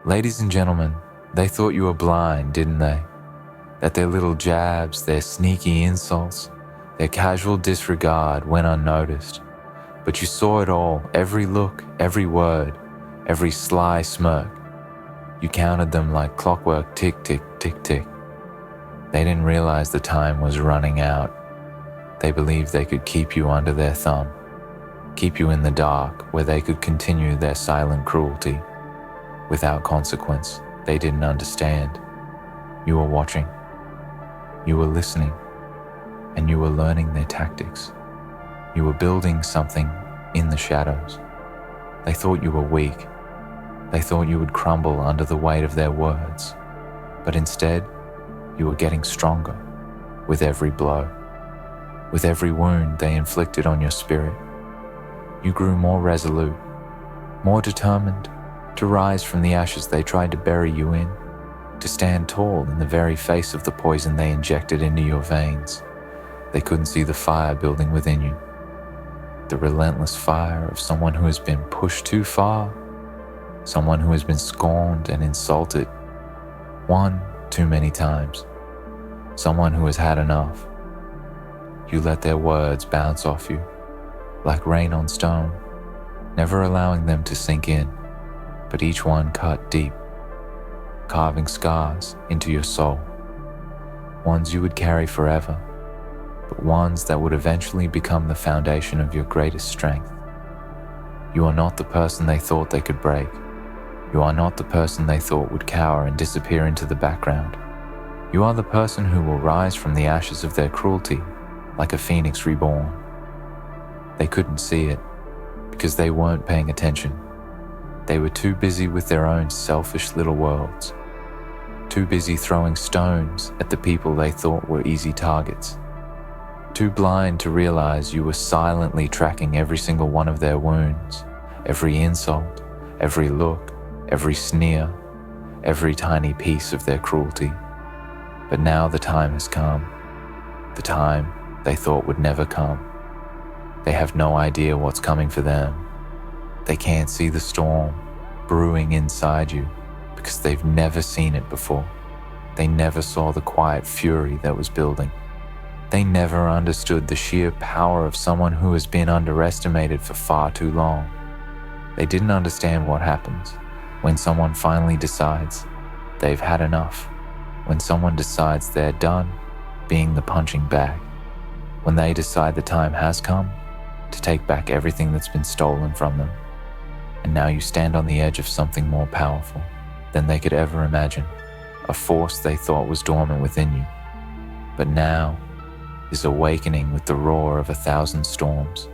Ladies and gentlemen, they thought you were blind, didn't they? That their little jabs, their sneaky insults, their casual disregard went unnoticed. But you saw it all, every look, every word, every sly smirk. You counted them like clockwork, tick, tick, tick, tick. They didn't realize the time was running out. They believed they could keep you under their thumb, keep you in the dark where they could continue their silent cruelty. Without consequence, they didn't understand. You were watching, you were listening, and you were learning their tactics. You were building something in the shadows. They thought you were weak. They thought you would crumble under the weight of their words. But instead, you were getting stronger with every blow. With every wound they inflicted on your spirit, you grew more resolute, more determined to rise from the ashes they tried to bury you in, to stand tall in the very face of the poison they injected into your veins. They couldn't see the fire building within you, the relentless fire of someone who has been pushed too far, someone who has been scorned and insulted one too many times, someone who has had enough. You let their words bounce off you, like rain on stone, never allowing them to sink in, but each one cut deep, carving scars into your soul, ones you would carry forever, but ones that would eventually become the foundation of your greatest strength. You are not the person they thought they could break. You are not the person they thought would cower and disappear into the background. You are the person who will rise from the ashes of their cruelty like a phoenix reborn. They couldn't see it because they weren't paying attention. They were too busy with their own selfish little worlds, too busy throwing stones at the people they thought were easy targets, too blind to realize you were silently tracking every single one of their wounds, every insult, every look, every sneer, every tiny piece of their cruelty. But now the time has come, the time they thought would never come. They have no idea what's coming for them. They can't see the storm brewing inside you because they've never seen it before. They never saw the quiet fury that was building. They never understood the sheer power of someone who has been underestimated for far too long. They didn't understand what happens when someone finally decides they've had enough, when someone decides they're done being the punching bag, when they decide the time has come to take back everything that's been stolen from them. And now you stand on the edge of something more powerful than they could ever imagine, a force they thought was dormant within you, but now is awakening with the roar of 1,000 storms.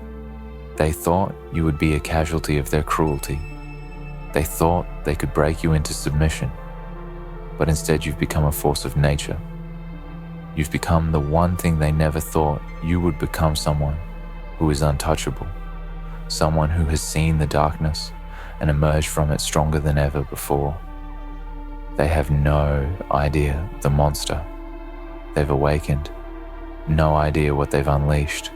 They thought you would be a casualty of their cruelty. They thought they could break you into submission, but instead you've become a force of nature. You've become the one thing they never thought you would become, someone who is untouchable, someone who has seen the darkness and emerged from it stronger than ever before. They have no idea the monster they've awakened, no idea what they've unleashed.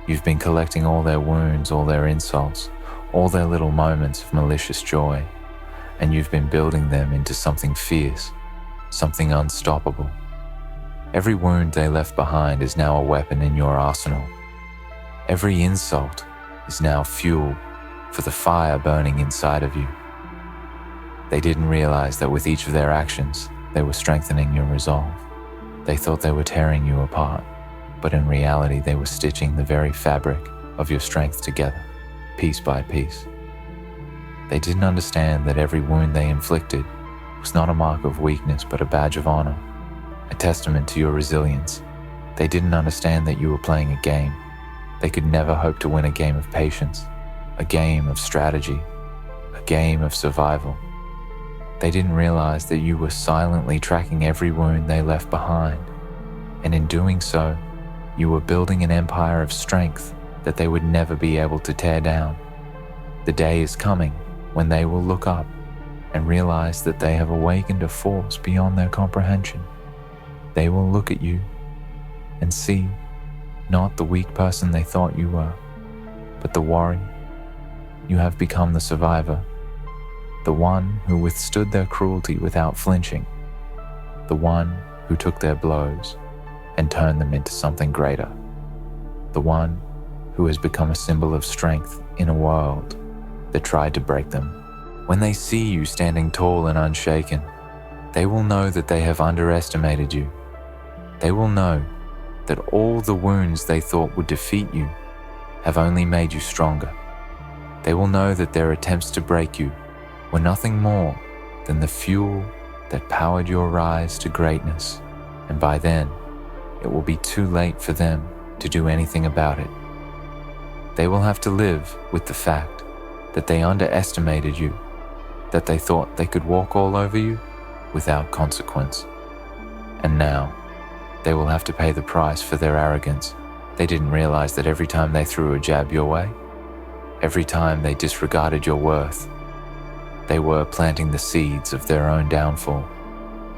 You've been collecting all their wounds, all their insults, all their little moments of malicious joy, and you've been building them into something fierce, something unstoppable. Every wound they left behind is now a weapon in your arsenal. Every insult is now fuel for the fire burning inside of you. They didn't realize that with each of their actions, they were strengthening your resolve. They thought they were tearing you apart, but in reality, they were stitching the very fabric of your strength together, piece by piece. They didn't understand that every wound they inflicted was not a mark of weakness, but a badge of honor, a testament to your resilience. They didn't understand that you were playing a game. They could never hope to win a game of patience, a game of strategy, a game of survival. They didn't realize that you were silently tracking every wound they left behind, and in doing so, you were building an empire of strength that they would never be able to tear down. The day is coming when they will look up and realize that they have awakened a force beyond their comprehension. They will look at you and see not the weak person they thought you were, but the warrior. You have become the survivor, the one who withstood their cruelty without flinching, the one who took their blows and turned them into something greater, the one who has become a symbol of strength in a world that tried to break them. When they see you standing tall and unshaken, they will know that they have underestimated you. They will know that all the wounds they thought would defeat you have only made you stronger. They will know that their attempts to break you were nothing more than the fuel that powered your rise to greatness, and by then, it will be too late for them to do anything about it. They will have to live with the fact that they underestimated you, that they thought they could walk all over you without consequence. And now, they will have to pay the price for their arrogance. They didn't realize that every time they threw a jab your way, every time they disregarded your worth, they were planting the seeds of their own downfall.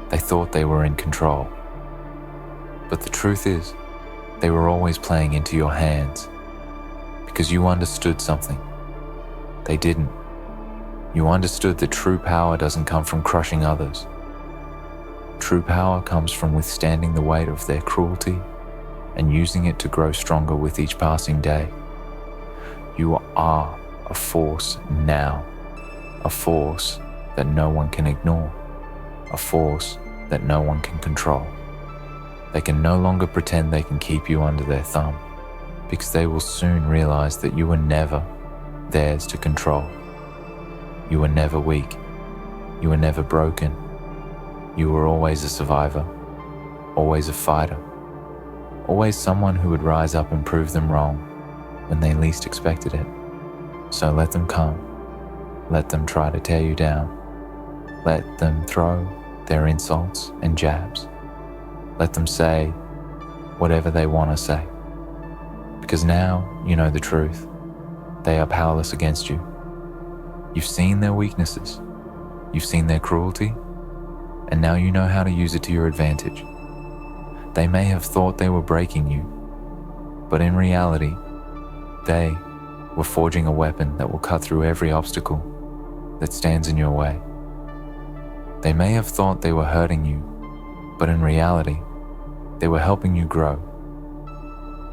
They thought they were in control. But the truth is, they were always playing into your hands because you understood something. They didn't. You understood that true power doesn't come from crushing others. True power comes from withstanding the weight of their cruelty and using it to grow stronger with each passing day. You are a force now, a force that no one can ignore, a force that no one can control. They can no longer pretend they can keep you under their thumb, because they will soon realize that you were never theirs to control. You were never weak. You were never broken. You were always a survivor, always a fighter, always someone who would rise up and prove them wrong when they least expected it. So let them come. Let them try to tear you down. Let them throw their insults and jabs. Let them say whatever they want to say. Because now you know the truth. They are powerless against you. You've seen their weaknesses. You've seen their cruelty. And now you know how to use it to your advantage. They may have thought they were breaking you, but in reality, they were forging a weapon that will cut through every obstacle that stands in your way. They may have thought they were hurting you, but in reality, they were helping you grow.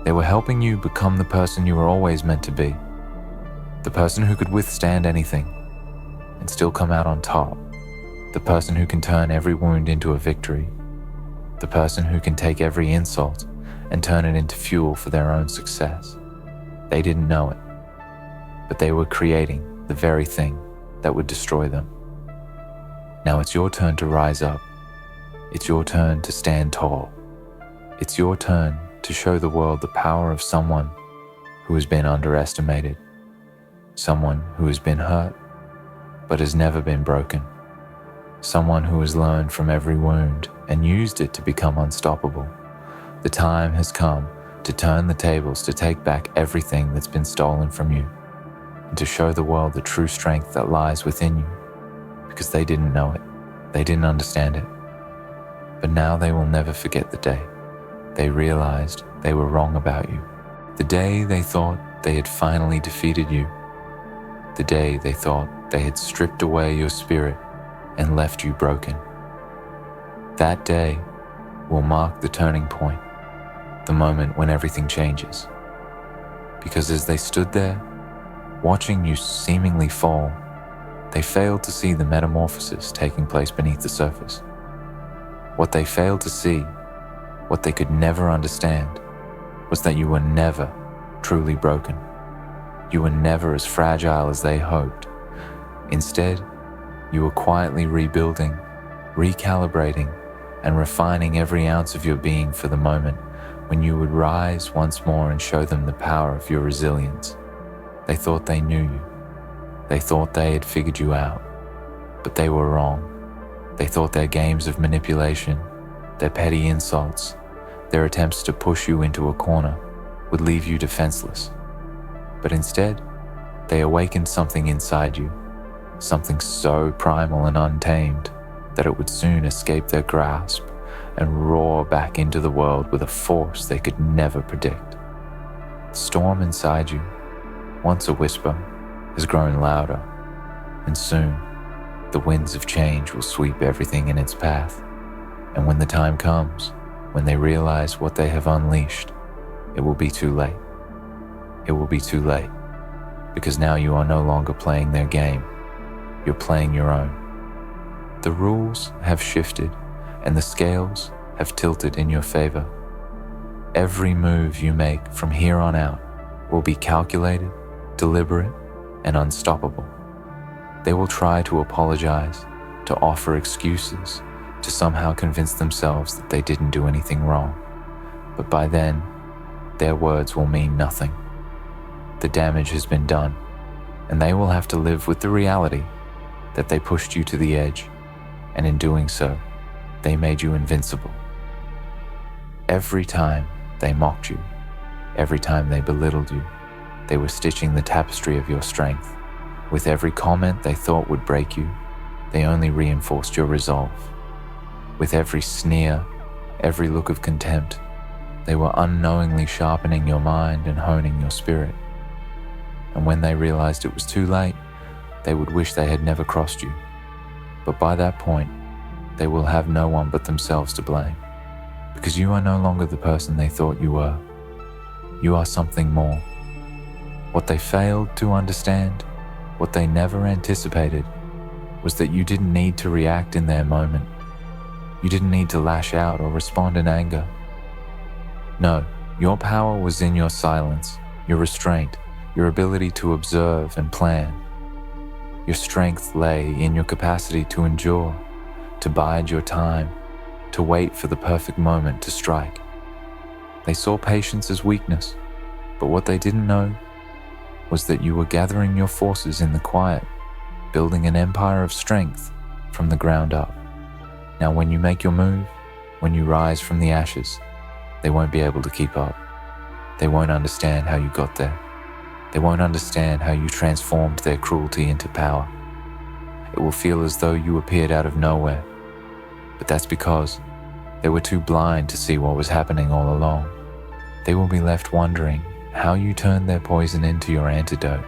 They were helping you become the person you were always meant to be, the person who could withstand anything and still come out on top, the person who can turn every wound into a victory, the person who can take every insult and turn it into fuel for their own success. They didn't know it, but they were creating the very thing that would destroy them. Now it's your turn to rise up. It's your turn to stand tall. It's your turn to show the world the power of someone who has been underestimated, someone who has been hurt but has never been broken, someone who has learned from every wound and used it to become unstoppable. The time has come to turn the tables, to take back everything that's been stolen from you, and to show the world the true strength that lies within you, because they didn't know it, they didn't understand it. But now they will never forget the day they realized they were wrong about you, the day they thought they had finally defeated you, the day they thought they had stripped away your spirit and left you broken. That day will mark the turning point, the moment when everything changes. Because as they stood there, watching you seemingly fall, they failed to see the metamorphosis taking place beneath the surface. What they failed to see, what they could never understand, was that you were never truly broken. You were never as fragile as they hoped. Instead, you were quietly rebuilding, recalibrating, and refining every ounce of your being for the moment when you would rise once more and show them the power of your resilience. They thought they knew you. They thought they had figured you out, but they were wrong. They thought their games of manipulation, their petty insults, their attempts to push you into a corner would leave you defenseless. But instead, they awakened something inside you, something so primal and untamed that it would soon escape their grasp and roar back into the world with a force they could never predict. The storm inside you, once a whisper, has grown louder, and soon The winds of change will sweep everything in its path. And when the time comes, when they realize what they have unleashed, it will be too late. It will be too late, because now you are no longer playing their game. You're playing your own. The rules have shifted, and the scales have tilted in your favor. Every move you make from here on out will be calculated, deliberate, and unstoppable. They will try to apologize, to offer excuses, to somehow convince themselves that they didn't do anything wrong. But by then, their words will mean nothing. The damage has been done, and they will have to live with the reality that they pushed you to the edge, and in doing so, they made you invincible. Every time they mocked you, every time they belittled you, they were stitching the tapestry of your strength. With every comment they thought would break you, they only reinforced your resolve. With every sneer, every look of contempt, they were unknowingly sharpening your mind and honing your spirit. And when they realized it was too late, they would wish they had never crossed you. But by that point, they will have no one but themselves to blame, because you are no longer the person they thought you were. You are something more. What they failed to understand, what they never anticipated, was that you didn't need to react in their moment. You didn't need to lash out or respond in anger. No, your power was in your silence, your restraint, your ability to observe and plan. Your strength lay in your capacity to endure, to bide your time, to wait for the perfect moment to strike. They saw patience as weakness, but what they didn't know was that you were gathering your forces in the quiet, building an empire of strength from the ground up. Now when you make your move, when you rise from the ashes, they won't be able to keep up. They won't understand how you got there. They won't understand how you transformed their cruelty into power. It will feel as though you appeared out of nowhere, but that's because they were too blind to see what was happening all along. They will be left wondering how you turned their poison into your antidote,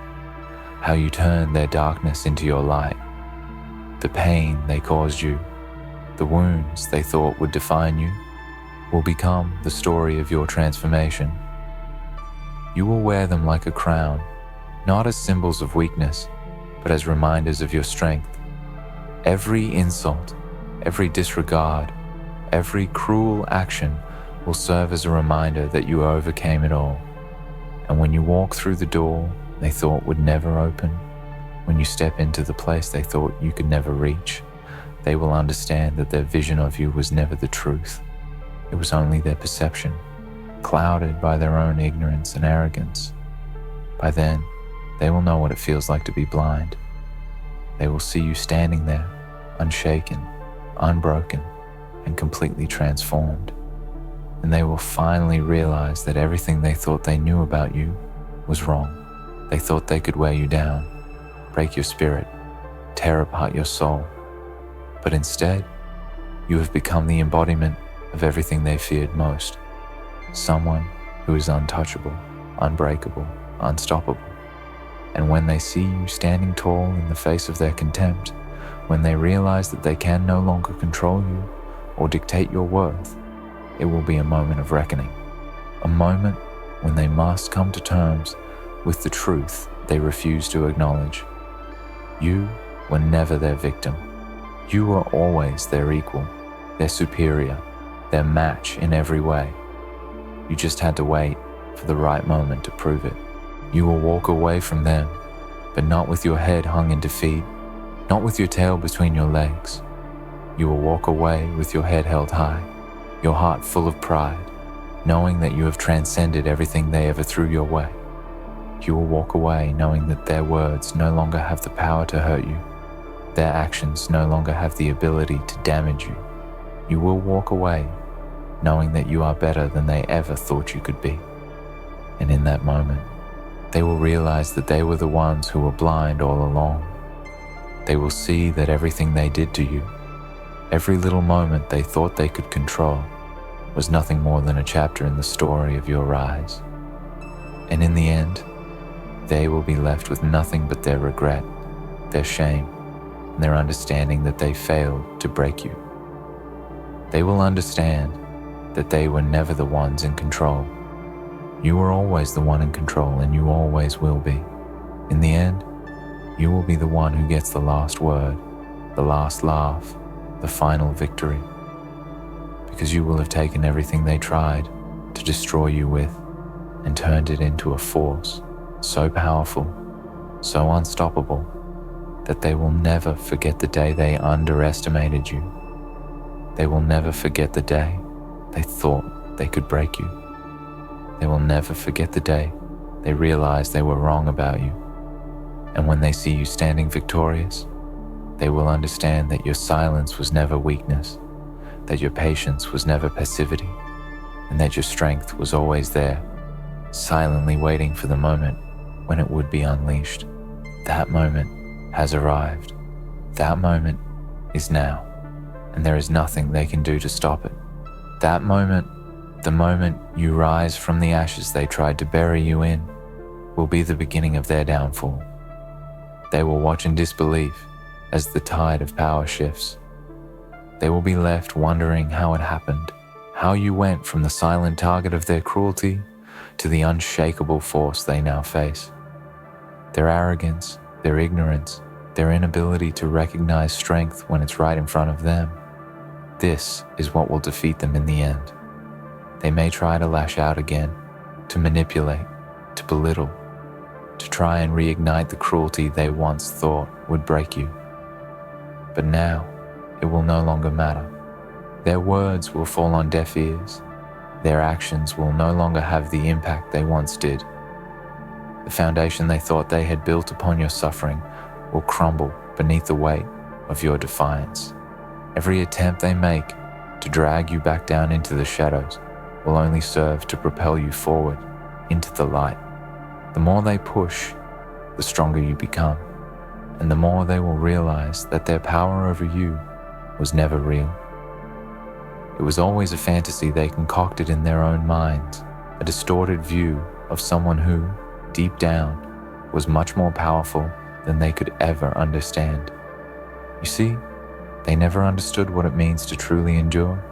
how you turned their darkness into your light. The pain they caused you, the wounds they thought would define you, will become the story of your transformation. You will wear them like a crown, not as symbols of weakness, but as reminders of your strength. Every insult, every disregard, every cruel action will serve as a reminder that you overcame it all. And when you walk through the door they thought would never open, when you step into the place they thought you could never reach, they will understand that their vision of you was never the truth. It was only their perception, clouded by their own ignorance and arrogance. By then, they will know what it feels like to be blind. They will see you standing there, unshaken, unbroken, and completely transformed. And they will finally realize that everything they thought they knew about you was wrong. They thought they could wear you down, break your spirit, tear apart your soul. But instead, you have become the embodiment of everything they feared most. Someone who is untouchable, unbreakable, unstoppable. And when they see you standing tall in the face of their contempt, when they realize that they can no longer control you or dictate your worth, it will be a moment of reckoning. A moment when they must come to terms with the truth they refuse to acknowledge. You were never their victim. You were always their equal, their superior, their match in every way. You just had to wait for the right moment to prove it. You will walk away from them, but not with your head hung in defeat, not with your tail between your legs. You will walk away with your head held high, your heart full of pride, knowing that you have transcended everything they ever threw your way. You will walk away knowing that their words no longer have the power to hurt you. Their actions no longer have the ability to damage you. You will walk away knowing that you are better than they ever thought you could be. And in that moment, they will realize that they were the ones who were blind all along. They will see that everything they did to you, every little moment they thought they could control, was nothing more than a chapter in the story of your rise. And in the end, they will be left with nothing but their regret, their shame, in their understanding that they failed to break you. They will understand that they were never the ones in control. You were always the one in control, and you always will be. In the end, you will be the one who gets the last word, the last laugh, the final victory. Because you will have taken everything they tried to destroy you with and turned it into a force so powerful, so unstoppable, that they will never forget the day they underestimated you. They will never forget the day they thought they could break you. They will never forget the day they realized they were wrong about you. And when they see you standing victorious, they will understand that your silence was never weakness, that your patience was never passivity, and that your strength was always there, silently waiting for the moment when it would be unleashed. That moment has arrived. That moment is now, and there is nothing they can do to stop it. That moment, the moment you rise from the ashes they tried to bury you in, will be the beginning of their downfall. They will watch in disbelief as the tide of power shifts. They will be left wondering how it happened, how you went from the silent target of their cruelty to the unshakable force they now face. Their arrogance, their ignorance, their inability to recognize strength when it's right in front of them, this is what will defeat them in the end. They may try to lash out again, to manipulate, to belittle, to try and reignite the cruelty they once thought would break you. But now, it will no longer matter. Their words will fall on deaf ears. Their actions will no longer have the impact they once did. The foundation they thought they had built upon your suffering will crumble beneath the weight of your defiance. Every attempt they make to drag you back down into the shadows will only serve to propel you forward into the light. The more they push, the stronger you become, and the more they will realize that their power over you was never real. It was always a fantasy they concocted in their own minds, a distorted view of someone who, deep down, was much more powerful than they could ever understand. You see, they never understood what it means to truly endure.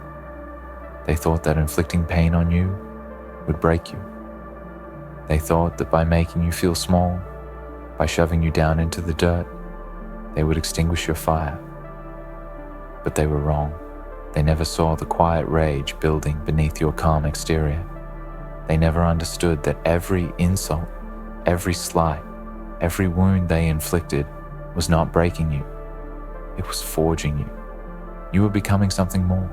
They thought that inflicting pain on you would break you. They thought that by making you feel small, by shoving you down into the dirt, they would extinguish your fire. But they were wrong. They never saw the quiet rage building beneath your calm exterior. They never understood that every insult, every slight, every wound they inflicted was not breaking you. It was forging you. You were becoming something more.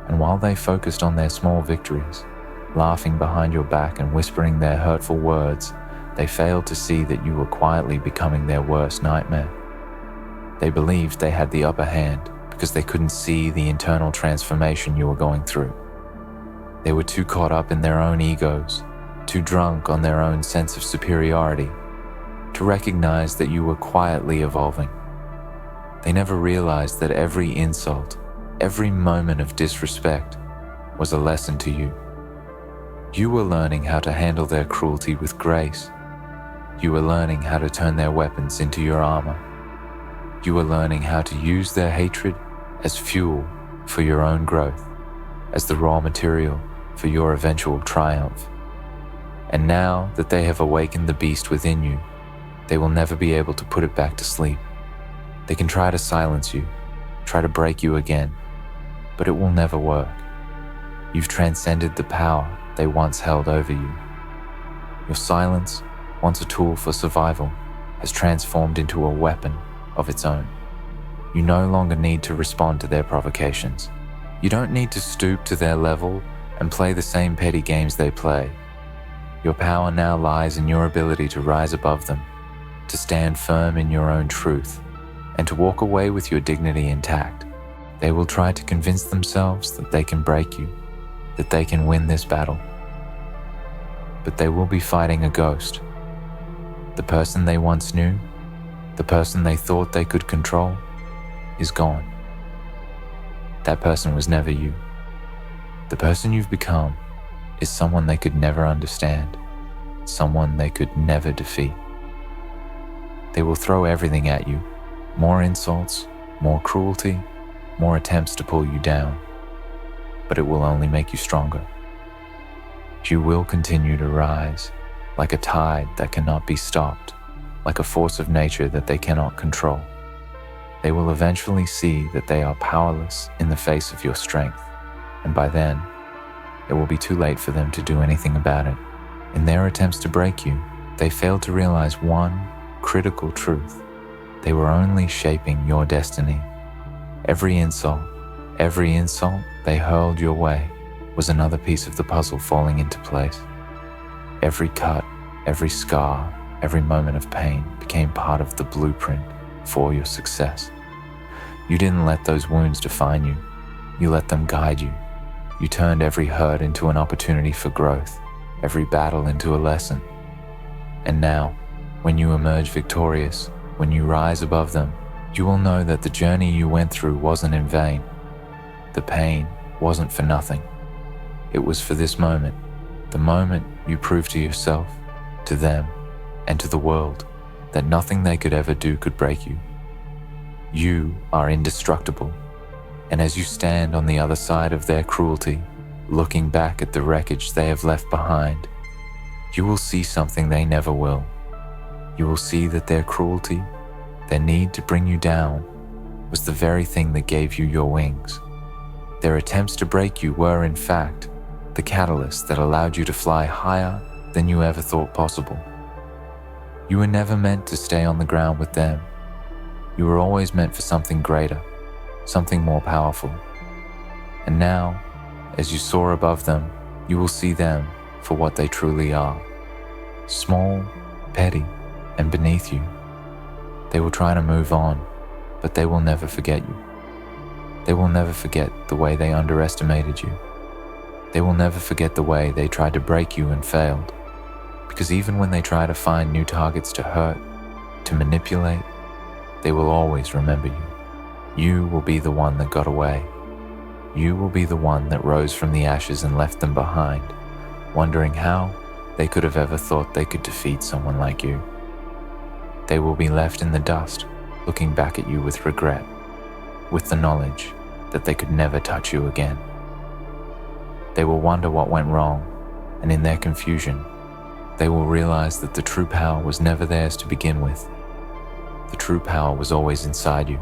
And while they focused on their small victories, laughing behind your back and whispering their hurtful words, they failed to see that you were quietly becoming their worst nightmare. They believed they had the upper hand because they couldn't see the internal transformation you were going through. They were too caught up in their own egos, too drunk on their own sense of superiority, to recognize that you were quietly evolving. They never realized that every insult, every moment of disrespect was a lesson to you. You were learning how to handle their cruelty with grace. You were learning how to turn their weapons into your armor. You were learning how to use their hatred as fuel for your own growth, as the raw material for your eventual triumph. And now that they have awakened the beast within you, they will never be able to put it back to sleep. They can try to silence you, try to break you again, but it will never work. You've transcended the power they once held over you. Your silence, once a tool for survival, has transformed into a weapon of its own. You no longer need to respond to their provocations. You don't need to stoop to their level and play the same petty games they play. Your power now lies in your ability to rise above them, to stand firm in your own truth, and to walk away with your dignity intact. They will try to convince themselves that they can break you, that they can win this battle. But they will be fighting a ghost. The person they once knew, the person they thought they could control, is gone. That person was never you. The person you've become is someone they could never understand, someone they could never defeat. They will throw everything at you, More insults, more cruelty, more attempts to pull you down, but it will only make you stronger. You will continue to rise, like a tide that cannot be stopped, like a force of nature that they cannot control. They will eventually see that they are powerless in the face of your strength, and by then, it will be too late for them to do anything about it. In their attempts to break you, they failed to realize one critical truth. They were only shaping your destiny. Every insult they hurled your way was another piece of the puzzle falling into place. Every cut, every scar, every moment of pain became part of the blueprint for your success. You didn't let those wounds define you. You let them guide you. You turned every hurt into an opportunity for growth, every battle into a lesson. And now, when you emerge victorious, when you rise above them, you will know that the journey you went through wasn't in vain. The pain wasn't for nothing. It was for this moment, the moment you proved to yourself, to them, and to the world that nothing they could ever do could break you. You are indestructible, and as you stand on the other side of their cruelty, looking back at the wreckage they have left behind, you will see something they never will. You will see that their cruelty, their need to bring you down, was the very thing that gave you your wings. Their attempts to break you were, in fact, the catalyst that allowed you to fly higher than you ever thought possible. You were never meant to stay on the ground with them. You were always meant for something greater, something more powerful. And now, as you soar above them, you will see them for what they truly are. Small, petty, and beneath you. They will try to move on, but they will never forget you. They will never forget the way they underestimated you. They will never forget the way they tried to break you and failed. Because even when they try to find new targets to hurt, to manipulate, they will always remember you. You will be the one that got away. You will be the one that rose from the ashes and left them behind, wondering how they could have ever thought they could defeat someone like you. They will be left in the dust, looking back at you with regret, with the knowledge that they could never touch you again. They will wonder what went wrong, and in their confusion, they will realize that the true power was never theirs to begin with. The true power was always inside you.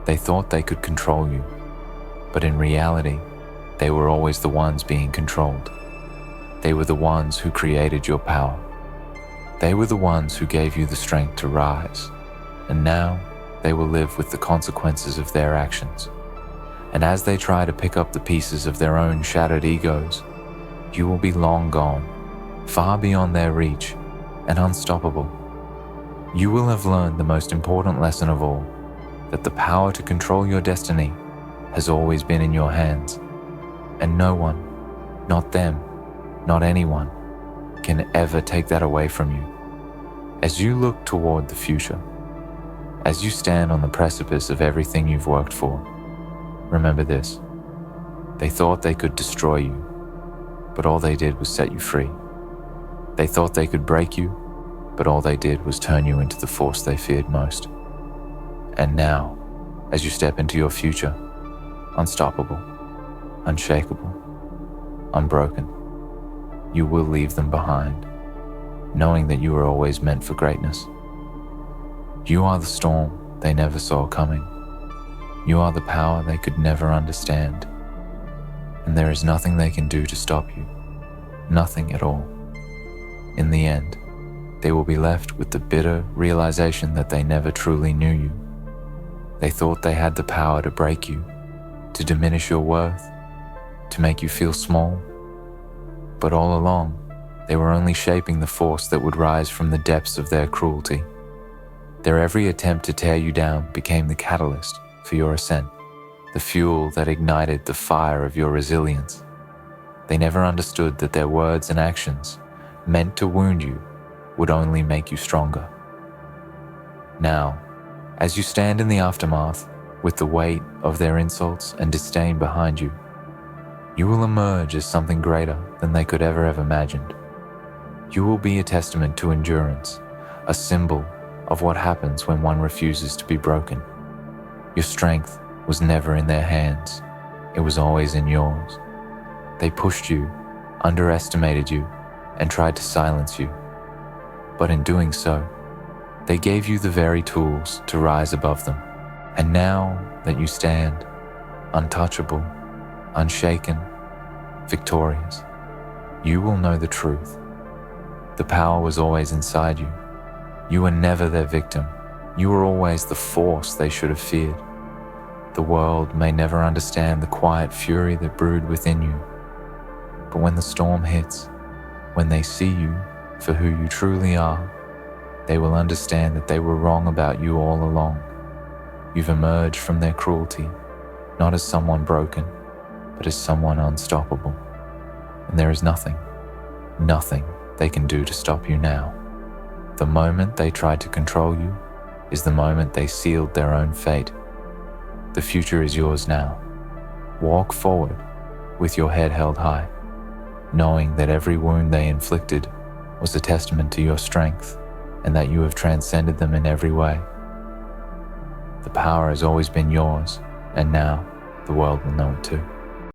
They thought they could control you, but in reality, they were always the ones being controlled. They were the ones who created your power. They were the ones who gave you the strength to rise, and now they will live with the consequences of their actions. And as they try to pick up the pieces of their own shattered egos, you will be long gone, far beyond their reach, and unstoppable. You will have learned the most important lesson of all, that the power to control your destiny has always been in your hands, and no one, not them, not anyone, can ever take that away from you. As you look toward the future, as you stand on the precipice of everything you've worked for, remember this: they thought they could destroy you, but all they did was set you free. They thought they could break you, but all they did was turn you into the force they feared most. And now, as you step into your future, unstoppable, unshakable, unbroken, you will leave them behind, knowing that you are always meant for greatness. You are the storm they never saw coming. You are the power they could never understand. And there is nothing they can do to stop you. Nothing at all. In the end, they will be left with the bitter realization that they never truly knew you. They thought they had the power to break you, to diminish your worth, to make you feel small. But all along, they were only shaping the force that would rise from the depths of their cruelty. Their every attempt to tear you down became the catalyst for your ascent, the fuel that ignited the fire of your resilience. They never understood that their words and actions, meant to wound you, would only make you stronger. Now, as you stand in the aftermath with the weight of their insults and disdain behind you, you will emerge as something greater than they could ever have imagined. You will be a testament to endurance, a symbol of what happens when one refuses to be broken. Your strength was never in their hands. It was always in yours. They pushed you, underestimated you, and tried to silence you. But in doing so, they gave you the very tools to rise above them. And now that you stand, untouchable, unshaken, victorious, you will know the truth. The power was always inside you. You were never their victim. You were always the force they should have feared. The world may never understand the quiet fury that brewed within you. But when the storm hits, when they see you for who you truly are, they will understand that they were wrong about you all along. You've emerged from their cruelty, not as someone broken, but as someone unstoppable. And there is nothing they can do to stop you now. The moment they tried to control you is the moment they sealed their own fate. The future is yours now. Walk forward with your head held high, knowing that every wound they inflicted was a testament to your strength and that you have transcended them in every way. The power has always been yours, and now the world will know it too.